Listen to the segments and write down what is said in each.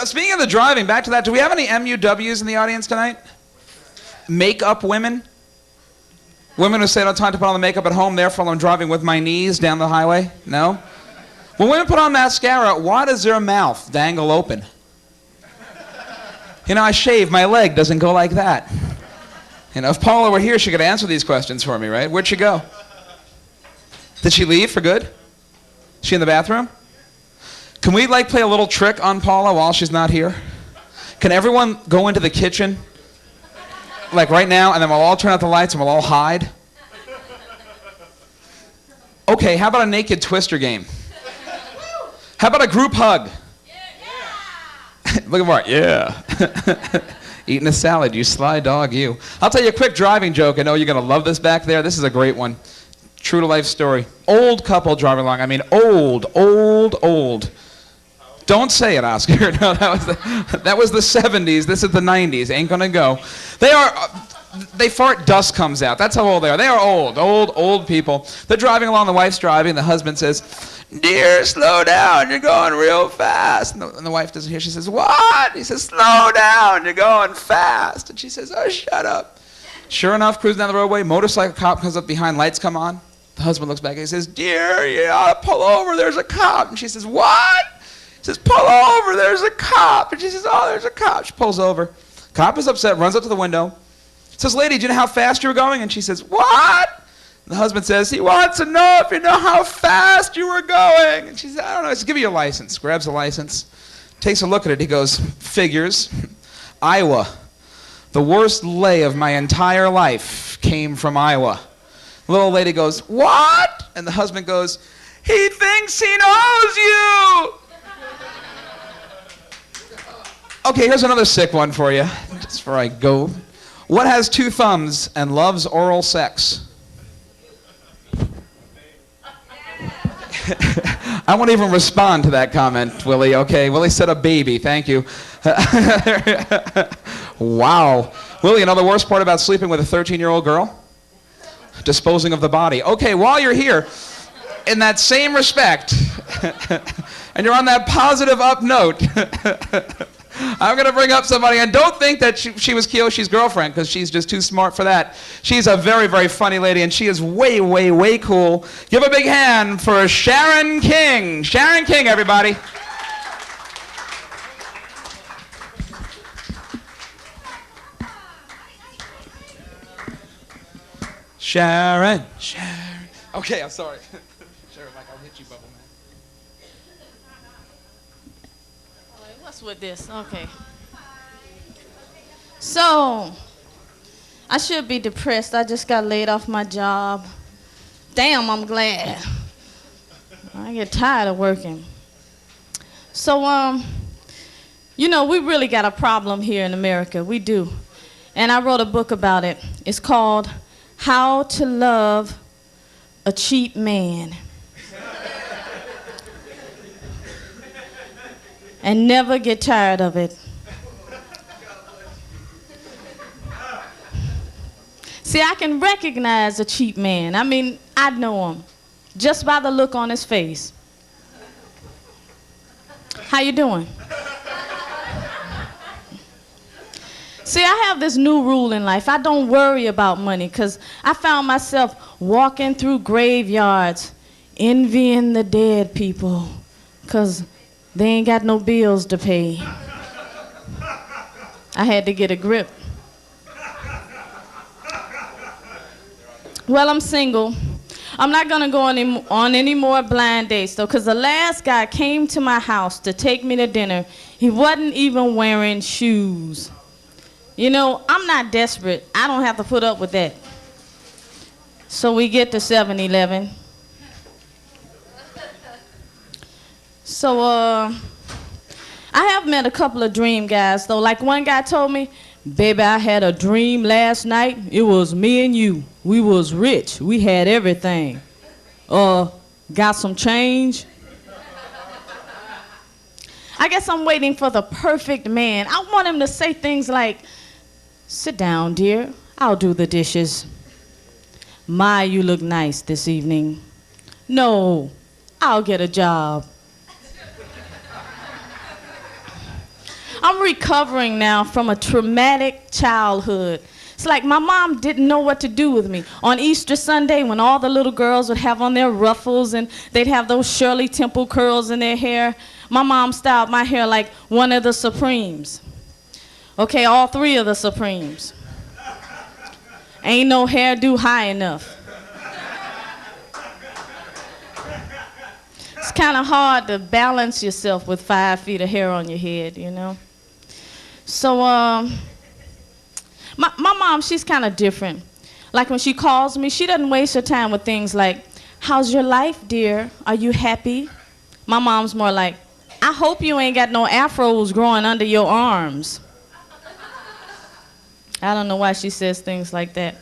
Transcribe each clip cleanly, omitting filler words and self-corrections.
Speaking of the driving, back to that, do we have any MUWs in the audience tonight? Makeup women? Women who say I don't have time to put on the makeup at home, therefore I'm driving with my knees down the highway? No? When women put on mascara, why does their mouth dangle open? You know, I shave, my leg doesn't go like that. You know, if Paula were here, she could answer these questions for me, right? Where'd she go? Did she leave for good? Is she in the bathroom? Can we, like, play a little trick on Paula while she's not here? Can everyone go into the kitchen, like right now, and then we'll all turn out the lights and we'll all hide? Okay, how about a naked twister game? How about a group hug? Look at Mark, yeah. Eating a salad, you sly dog, you. I'll tell you a quick driving joke. I know you're going to love this back there. This is a great one. True to life story. Old couple driving along. I mean, old. Don't say it, Oscar. No, that was the 70s. This is the 90s. Ain't gonna go. They fart, dust comes out. That's how old they are. They are old people. They're driving along, the wife's driving, the husband says, "Dear, slow down, you're going real fast." And the wife doesn't hear. She says, "What?" He says, "Slow down, you're going fast." And she says, "Oh, shut up." Sure enough, cruising down the roadway, motorcycle cop comes up behind, lights come on. The husband looks back and he says, "Dear, you ought to pull over, there's a cop." And she says, "What?" He says, "Pull over, there's a cop." And she says, "Oh, there's a cop." She pulls over. Cop is upset, runs up to the window. Says, "Lady, do you know how fast you were going?" And she says, "What?" And the husband says, "He wants to know if you know how fast you were going." And she says, "I don't know." He says, "Give me your license." Grabs the license, takes a look at it. He goes, "Figures. Iowa. The worst lay of my entire life came from Iowa." The little lady goes, "What?" And the husband goes, "He thinks he knows you." Okay, here's another sick one for you, just before I go. What has two thumbs and loves oral sex? I won't even respond to that comment, Willie, okay? Willie said a baby, thank you. Wow. Willie, you know the worst part about sleeping with a 13-year-old girl? Disposing of the body. Okay, while you're here, in that same respect, and you're on that positive up note, I'm going to bring up somebody, and don't think that she was Kiyoshi's girlfriend, because she's just too smart for that. She's a very, very funny lady, and she is way, way, way cool. Give a big hand for Sharon King. Sharon King, everybody. Sharon. Okay, I'm sorry. Sharon, Mike, I'll hit you, BubbleMan. What's with this? Okay. So, I should be depressed. I just got laid off my job. Damn, I'm glad. I get tired of working. So, you know, we really got a problem here in America. We do. And I wrote a book about it. It's called How to Love a Cheap Man and Never Get Tired of It. See, I can recognize a cheap man. I mean, I know him just by the look on his face. How you doing? See, I have this new rule in life. I don't worry about money, because I found myself walking through graveyards envying the dead people because they ain't got no bills to pay. I had to get a grip. Well, I'm single. I'm not going to go on any more blind dates, though, because the last guy came to my house to take me to dinner. He wasn't even wearing shoes. You know, I'm not desperate. I don't have to put up with that. So we get to 7-Eleven. So, I have met a couple of dream guys, though. Like one guy told me, "Baby, I had a dream last night. It was me and you. We was rich. We had everything. Got some change?" I guess I'm waiting for the perfect man. I want him to say things like, "Sit down, dear. I'll do the dishes. My, you look nice this evening. No, I'll get a job. I'm recovering now from a traumatic childhood. It's like my mom didn't know what to do with me. On Easter Sunday, when all the little girls would have on their ruffles and they'd have those Shirley Temple curls in their hair, my mom styled my hair like one of the Supremes. Okay, all three of the Supremes. Ain't no hairdo high enough. It's kind of hard to balance yourself with 5 feet of hair on your head, you know. So, my mom, she's kind of different. Like when she calls me, she doesn't waste her time with things like, how's your life, dear? Are you happy? My mom's more like, I hope you ain't got no afros growing under your arms. I don't know why she says things like that.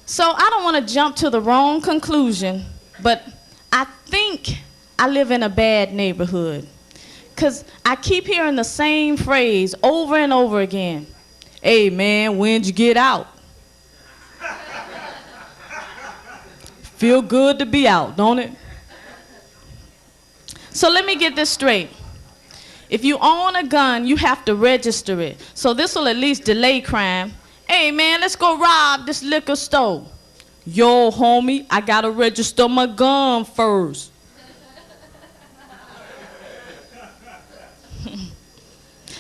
So I don't want to jump to the wrong conclusion, but I think I live in a bad neighborhood. Because I keep hearing the same phrase over and over again. Hey, man, when'd you get out? Feel good to be out, don't it? So let me get this straight. If you own a gun, you have to register it. So this will at least delay crime. Hey, man, let's go rob this liquor store. Yo, homie, I gotta register my gun first.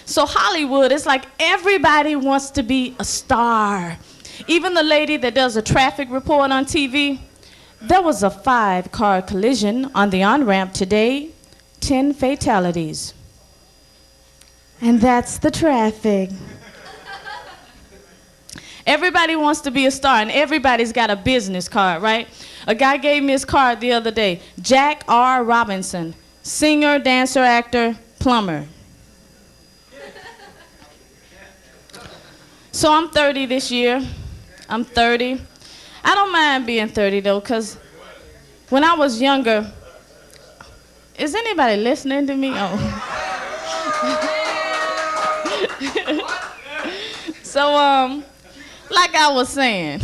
So Hollywood, it's like everybody wants to be a star. Even the lady that does a traffic report on TV. There was a 5-car collision on the on-ramp today. 10 fatalities. And that's the traffic. Everybody wants to be a star, and everybody's got a business card, right? A guy gave me his card the other day. Jack R. Robinson, singer, dancer, actor, plumber. So I'm 30 this year. I'm 30. I don't mind being 30, though, because when I was younger, is anybody listening to me? Oh. So, like I was saying,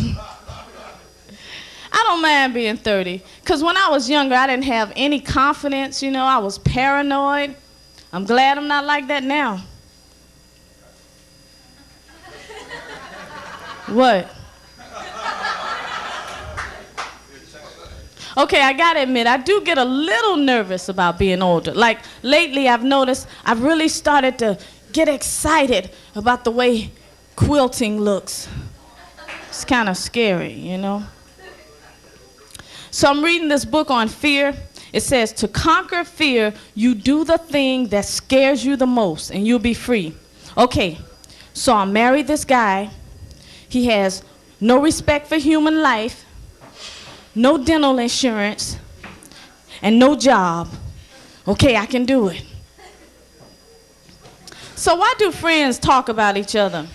I don't mind being 30, because when I was younger, I didn't have any confidence, you know, I was paranoid. I'm glad I'm not like that now. What? Okay, I gotta admit, I do get a little nervous about being older. Like, lately I've noticed I've really started to get excited about the way quilting looks. It's kind of scary, you know? So I'm reading this book on fear. It says, to conquer fear, you do the thing that scares you the most, and you'll be free. Okay, so I married this guy. He has no respect for human life, no dental insurance, and no job. Okay, I can do it. So why do friends talk about each other?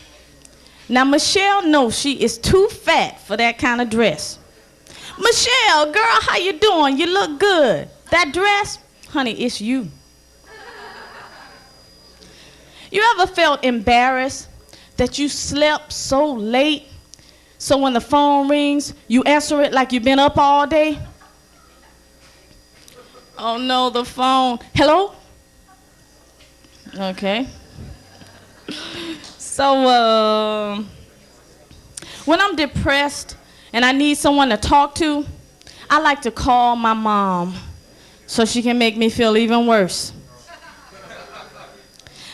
Now, Michelle knows she is too fat for that kind of dress. Michelle, girl, how you doing? You look good. That dress, honey, it's you. You ever felt embarrassed that you slept so late, so when the phone rings, you answer it like you've been up all day? Oh no, the phone. Hello? Okay. So, when I'm depressed and I need someone to talk to, I like to call my mom so she can make me feel even worse.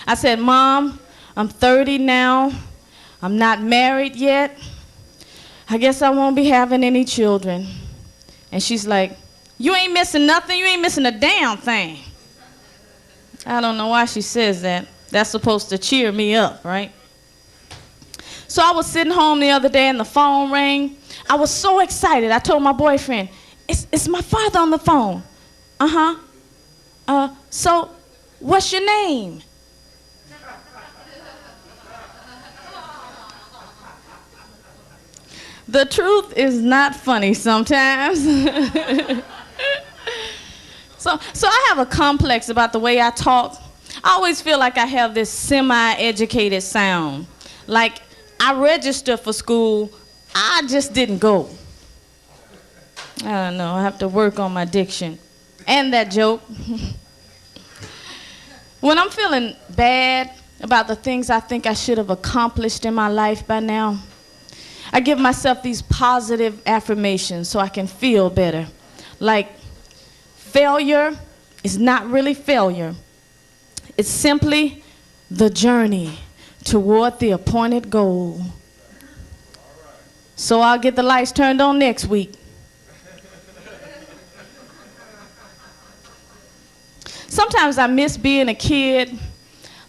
I said, Mom, I'm 30 now. I'm not married yet. I guess I won't be having any children. And she's like, you ain't missing nothing. You ain't missing a damn thing. I don't know why she says that. That's supposed to cheer me up, right? So I was sitting home the other day and the phone rang. I was so excited. I told my boyfriend, it's my father on the phone. So what's your name? The truth is not funny sometimes. So I have a complex about the way I talk. I always feel like I have this semi-educated sound. Like, I registered for school, I just didn't go. I don't know, I have to work on my diction. And that joke. When I'm feeling bad, about the things I think I should have accomplished in my life by now. I give myself these positive affirmations so I can feel better. Like, failure is not really failure. It's simply the journey toward the appointed goal. So I'll get the lights turned on next week. Sometimes I miss being a kid.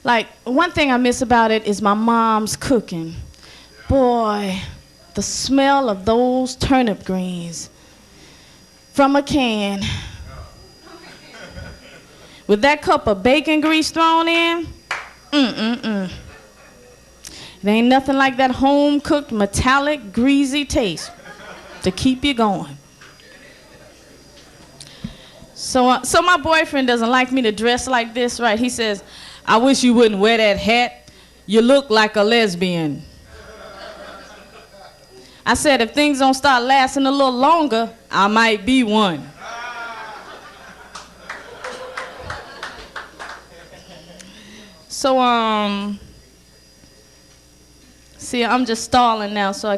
Like, one thing I miss about it is my mom's cooking. Boy, the smell of those turnip greens from a can with that cup of bacon grease thrown in, It ain't nothing like that home-cooked, metallic, greasy taste to keep you going. So my boyfriend doesn't like me to dress like this, right? He says, I wish you wouldn't wear that hat. You look like a lesbian. I said, if things don't start lasting a little longer, I might be one. So, see, I'm just stalling now so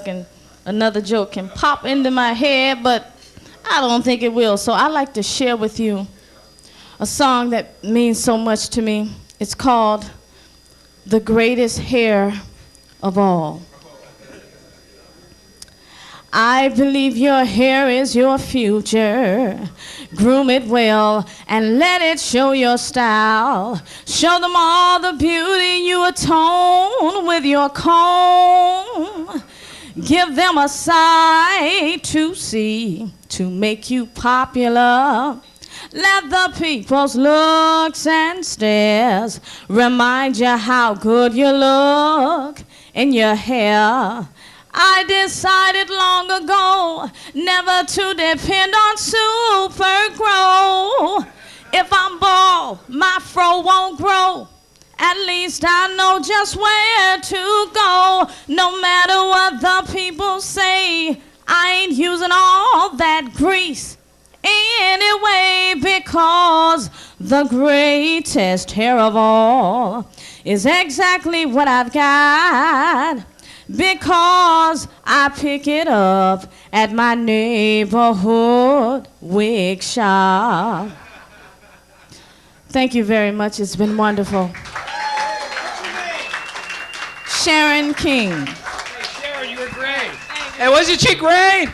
another joke can pop into my head, but I don't think it will. So I'd like to share with you a song that means so much to me. It's called The Greatest Hair of All. I believe your hair is your future. Groom it well and let it show your style. Show them all the beauty you atone with your comb. Give them a sight to see to make you popular. Let the people's looks and stares remind you how good you look in your hair. I decided long ago never to depend on Supergrow. If I'm bald, my fro won't grow. At least I know just where to go. No matter what the people say, I ain't using all that grease anyway, because the greatest hair of all is exactly what I've got. Because I pick it up at my neighborhood wig shop. Thank you very much. It's been wonderful. Sharon King. Hey, Sharon, you were great. Hey, wasn't she great?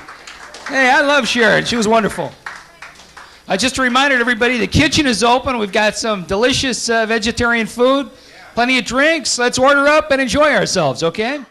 Hey, I love Sharon. She was wonderful. Just a reminder to everybody, the kitchen is open. We've got some delicious vegetarian food, plenty of drinks. Let's order up and enjoy ourselves, okay?